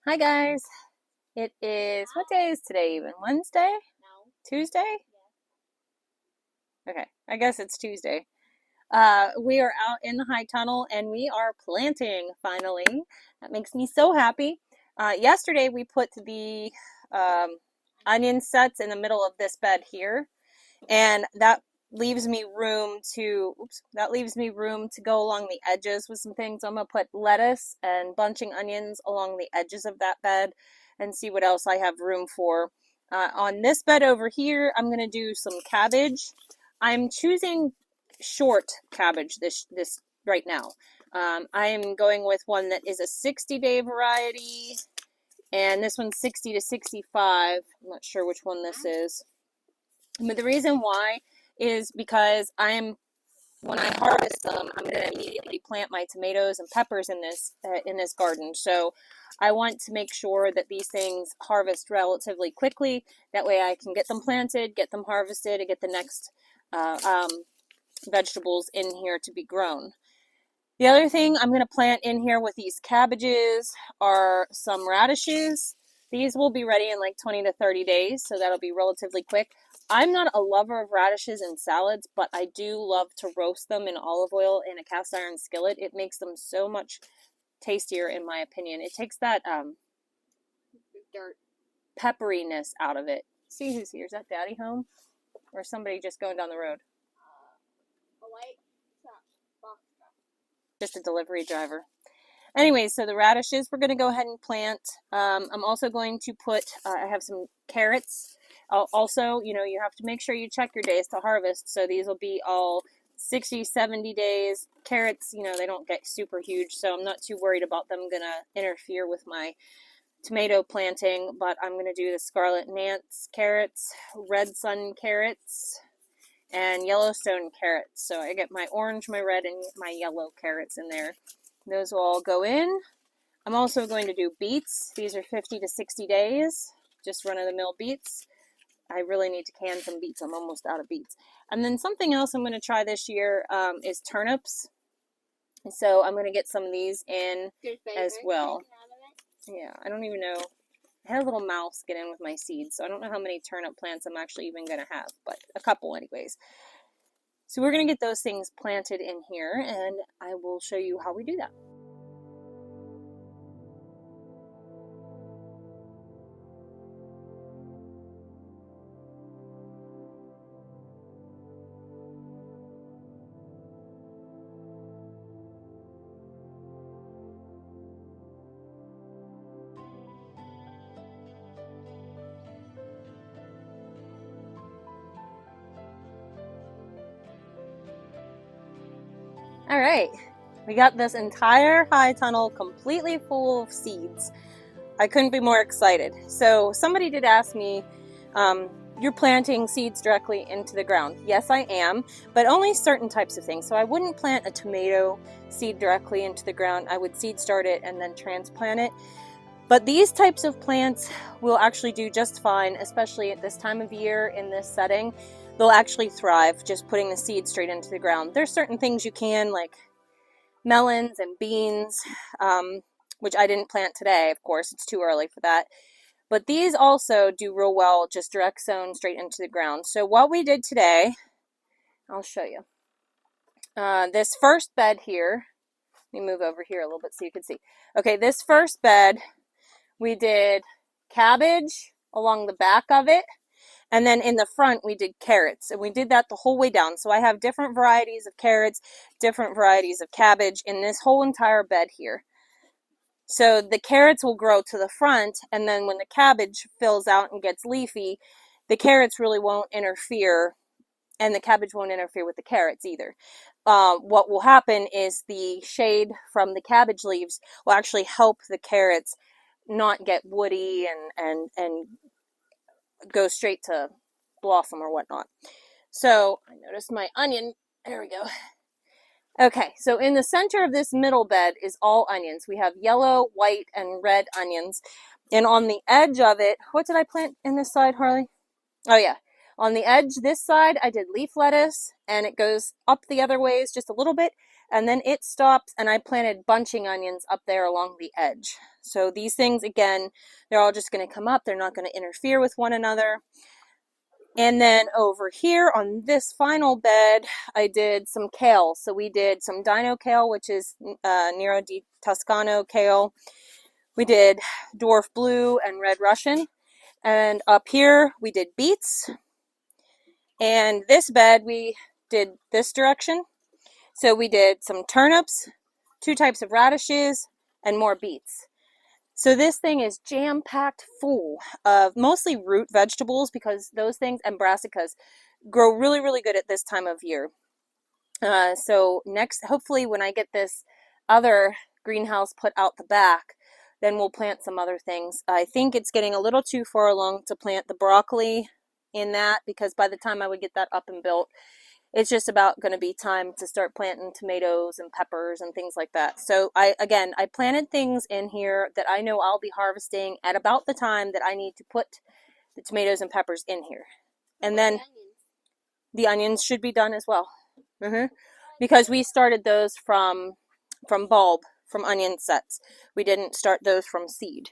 Hi guys. It is, what day is today even? Wednesday? No. Tuesday? Okay, I guess it's Tuesday. We are out in the high tunnel and we are planting finally. That makes me so happy. Yesterday we put the onion sets in the middle of this bed here, and that leaves me room to go along the edges with some things. I'm gonna put lettuce and bunching onions along the edges of that bed and see what else I have room for. On this bed over here, I'm gonna do some cabbage. I'm choosing short cabbage this right now. I am going with one that is a 60-day variety, and this one's 60 to 65. I'm not sure which one this is. But the reason why is because when I harvest them, I'm going to immediately plant my tomatoes and peppers in this garden. So I want to make sure that these things harvest relatively quickly. That way I can get them planted, get them harvested, and get the next vegetables in here to be grown. The other thing I'm going to plant in here with these cabbages are some radishes. These will be ready in like 20 to 30 days, so that'll be relatively quick. I'm not a lover of radishes in salads, but I do love to roast them in olive oil in a cast iron skillet. It makes them so much tastier, in my opinion. It takes that Dirt. pepperiness out of it. See who's here? Is that Daddy home? Or somebody just going down the road? A white box truck. Just a delivery driver. Anyway, so the radishes we're going to go ahead and plant. I'm also going to put, I have some carrots. Also, you have to make sure you check your days to harvest. So these will be all 60, 70 days. Carrots, they don't get super huge, so I'm not too worried about them going to interfere with my tomato planting. But I'm going to do the Scarlet Nance carrots, Red Sun carrots, and Yellowstone carrots. So I get my orange, my red, and my yellow carrots in there. Those will all go in. I'm also going to do beets. These are 50 to 60 days, just run-of-the-mill beets. I really need to can some beets. I'm almost out of beets. And then something else I'm going to try this year is turnips. So I'm going to get some of these in as well. Yeah, I don't even know. I had a little mouse get in with my seeds, so I don't know how many turnip plants I'm actually even going to have, but a couple anyways. So we're going to get those things planted in here, and I will show you how we do that. All right, we got this entire high tunnel completely full of seeds. I couldn't be more excited. So somebody did ask me, you're planting seeds directly into the ground. Yes, I am, but only certain types of things. So I wouldn't plant a tomato seed directly into the ground. I would seed start it and then transplant it. But these types of plants will actually do just fine, especially at this time of year in this setting. They'll actually thrive just putting the seed straight into the ground. There's certain things you can, like melons and beans, which I didn't plant today, of course. It's too early for that. But these also do real well, just direct sown straight into the ground. So what we did today, I'll show you. This first bed here, let me move over here a little bit so you can see. Okay, this first bed, we did cabbage along the back of it. And then in the front, we did carrots, and we did that the whole way down. So I have different varieties of carrots, different varieties of cabbage in this whole entire bed here. So the carrots will grow to the front, and then when the cabbage fills out and gets leafy, the carrots really won't interfere, and the cabbage won't interfere with the carrots either. What will happen is the shade from the cabbage leaves will actually help the carrots not get woody and go straight to blossom or whatnot. So I noticed my onion. There we go. Okay, so in the center of this middle bed is all onions. We have yellow, white, and red onions. And on the edge of it, what did I plant in this side, Harley? Oh yeah, on the edge this side I did leaf lettuce, and it goes up the other ways just a little bit. and then it stopped, and I planted bunching onions up there along the edge. So these things, again, they're all just going to come up. They're not going to interfere with one another. And then over here on this final bed, I did some kale. So we did some dino kale, which is Nero di Toscano kale. We did dwarf blue and red Russian. And up here we did beets. And this bed we did this direction. So we did some turnips, 2 types of radishes, and more beets. So this thing is jam-packed full of mostly root vegetables, because those things and brassicas grow really, really good at this time of year. So next, hopefully when I get this other greenhouse put out the back, then we'll plant some other things. I think it's getting a little too far along to plant the broccoli in that, because by the time I would get that up and built, it's just about going to be time to start planting tomatoes and peppers and things like that. So I planted things in here that I know I'll be harvesting at about the time that I need to put the tomatoes and peppers in here. And then the onions should be done as well. Because we started those from bulb, from onion sets. We didn't start those from seed.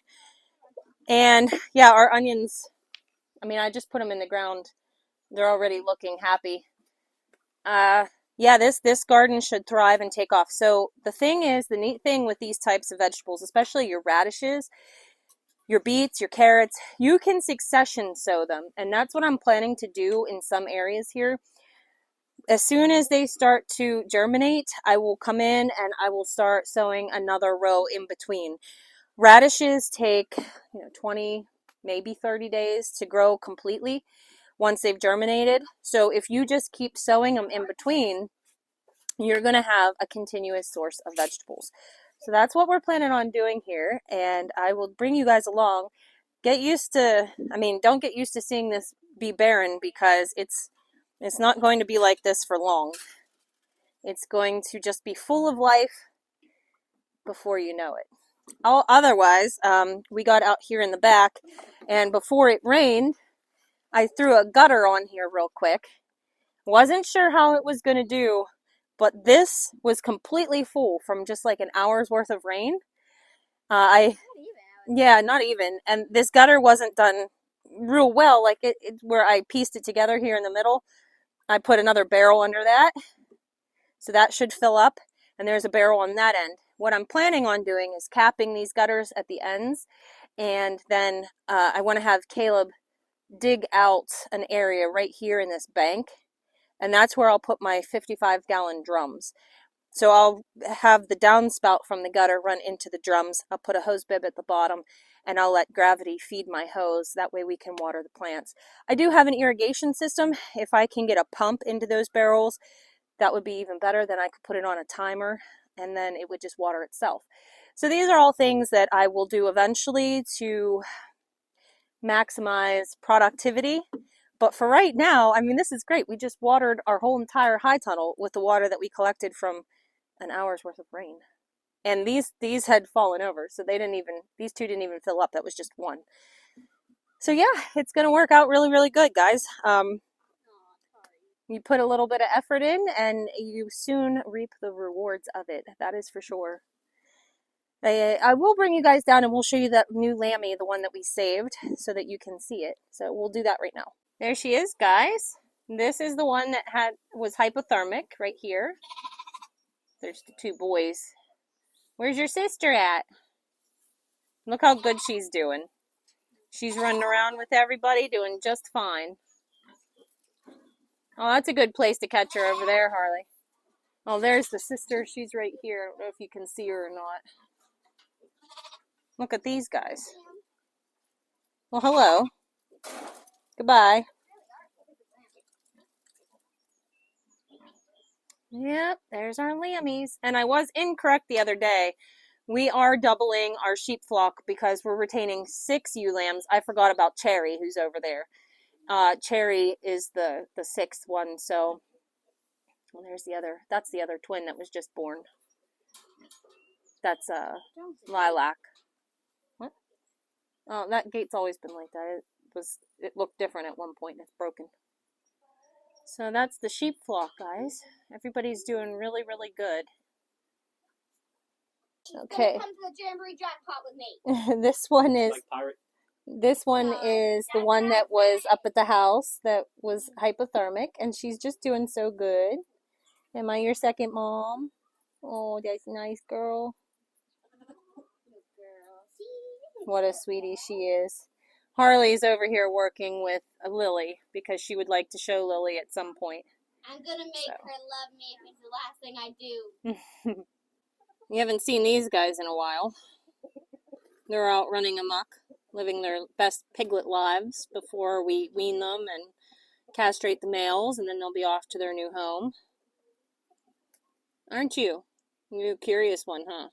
And yeah, our onions, I mean, I just put them in the ground. They're already looking happy. Yeah, this garden should thrive and take off. So the thing is, the neat thing with these types of vegetables, especially your radishes, your beets, your carrots, you can succession sow them. And that's what I'm planning to do in some areas here. As soon as they start to germinate, I will come in and I will start sowing another row in between. Radishes take 20, maybe 30 days to grow completely once they've germinated. So if you just keep sowing them in between, you're going to have a continuous source of vegetables. So that's what we're planning on doing here, and I will bring you guys along. Get used to, don't get used to seeing this be barren, because it's not going to be like this for long. It's going to just be full of life before you know it. Otherwise, we got out here in the back, and before it rained, I threw a gutter on here real quick. Wasn't sure how it was going to do, but this was completely full from just like an hour's worth of rain. Not even. And this gutter wasn't done real well, like it where I pieced it together here in the middle. I put another barrel under that, so that should fill up, and there's a barrel on that end. What I'm planning on doing is capping these gutters at the ends, and then I want to have Caleb dig out an area right here in this bank, and that's where I'll put my 55-gallon drums. So I'll have the downspout from the gutter run into the drums. I'll put a hose bib at the bottom, and I'll let gravity feed my hose. That way we can water the plants. I do have an irrigation system. If I can get a pump into those barrels, that would be even better. Then I could put it on a timer, and then it would just water itself. So these are all things that I will do eventually to maximize productivity. But for right now, this is great. We just watered our whole entire high tunnel with the water that we collected from an hour's worth of rain. And these had fallen over, so these 2 didn't even fill up. That was just one. So yeah, it's going to work out really, really good, guys. You put a little bit of effort in, and you soon reap the rewards of it. That is for sure. I will bring you guys down, and we'll show you that new lammy, the one that we saved, so that you can see it. So we'll do that right now. There she is, guys. This is the one that was hypothermic right here. There's the 2 boys. Where's your sister at? Look how good she's doing. She's running around with everybody, doing just fine. Oh, that's a good place to catch her over there, Harley. Oh, there's the sister. She's right here. I don't know if you can see her or not. Look at these guys. Well, hello. Goodbye. Yep, there's our lammies. And I was incorrect the other day. We are doubling our sheep flock because we're retaining 6 ewe lambs. I forgot about Cherry, who's over there. Cherry is the 6th one, so well, that's the other twin that was just born. That's Lilac. What? Oh, that gate's always been like that. It looked different at one point, and it's broken. So that's the sheep flock, guys. Everybody's doing really, really good. Okay. Come to the Jamboree Jackpot with me. This one is Like pirate. this one is the one that was up at the house that was hypothermic, and she's just doing so good. Am I your second mom? Oh, that's a nice girl. What a sweetie she is. Harley's over here working with Lily because she would like to show Lily at some point. I'm gonna make her love me if it's the last thing I do. You haven't seen these guys in a while. They're out running amok, living their best piglet lives before we wean them and castrate the males, and then they'll be off to their new home. Aren't you? You curious one, huh?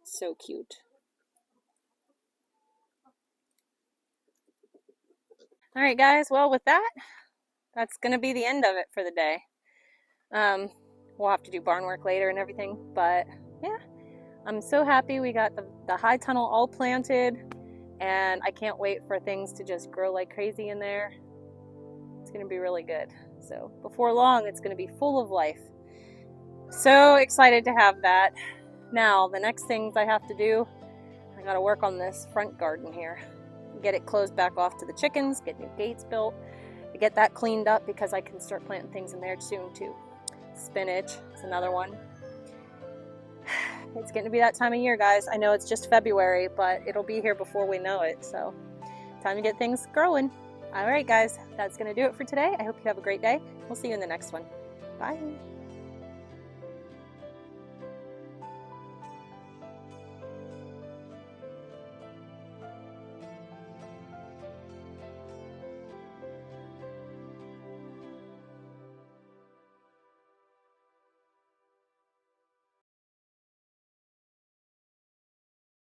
So cute. All right, guys. Well, with that, that's going to be the end of it for the day. We'll have to do barn work later and everything, but yeah, I'm so happy we got the high tunnel all planted, and I can't wait for things to just grow like crazy in there. It's going to be really good. So before long, it's going to be full of life. So excited to have that. Now, the next things I have to do, I got to work on this front garden here. Get it closed back off to the chickens, get new gates built, get that cleaned up because I can start planting things in there soon too. Spinach is another one. It's getting to be that time of year, guys. I know it's just February, but it'll be here before we know it. So time to get things growing. All right, guys, that's going to do it for today. I hope you have a great day. We'll see you in the next one. Bye.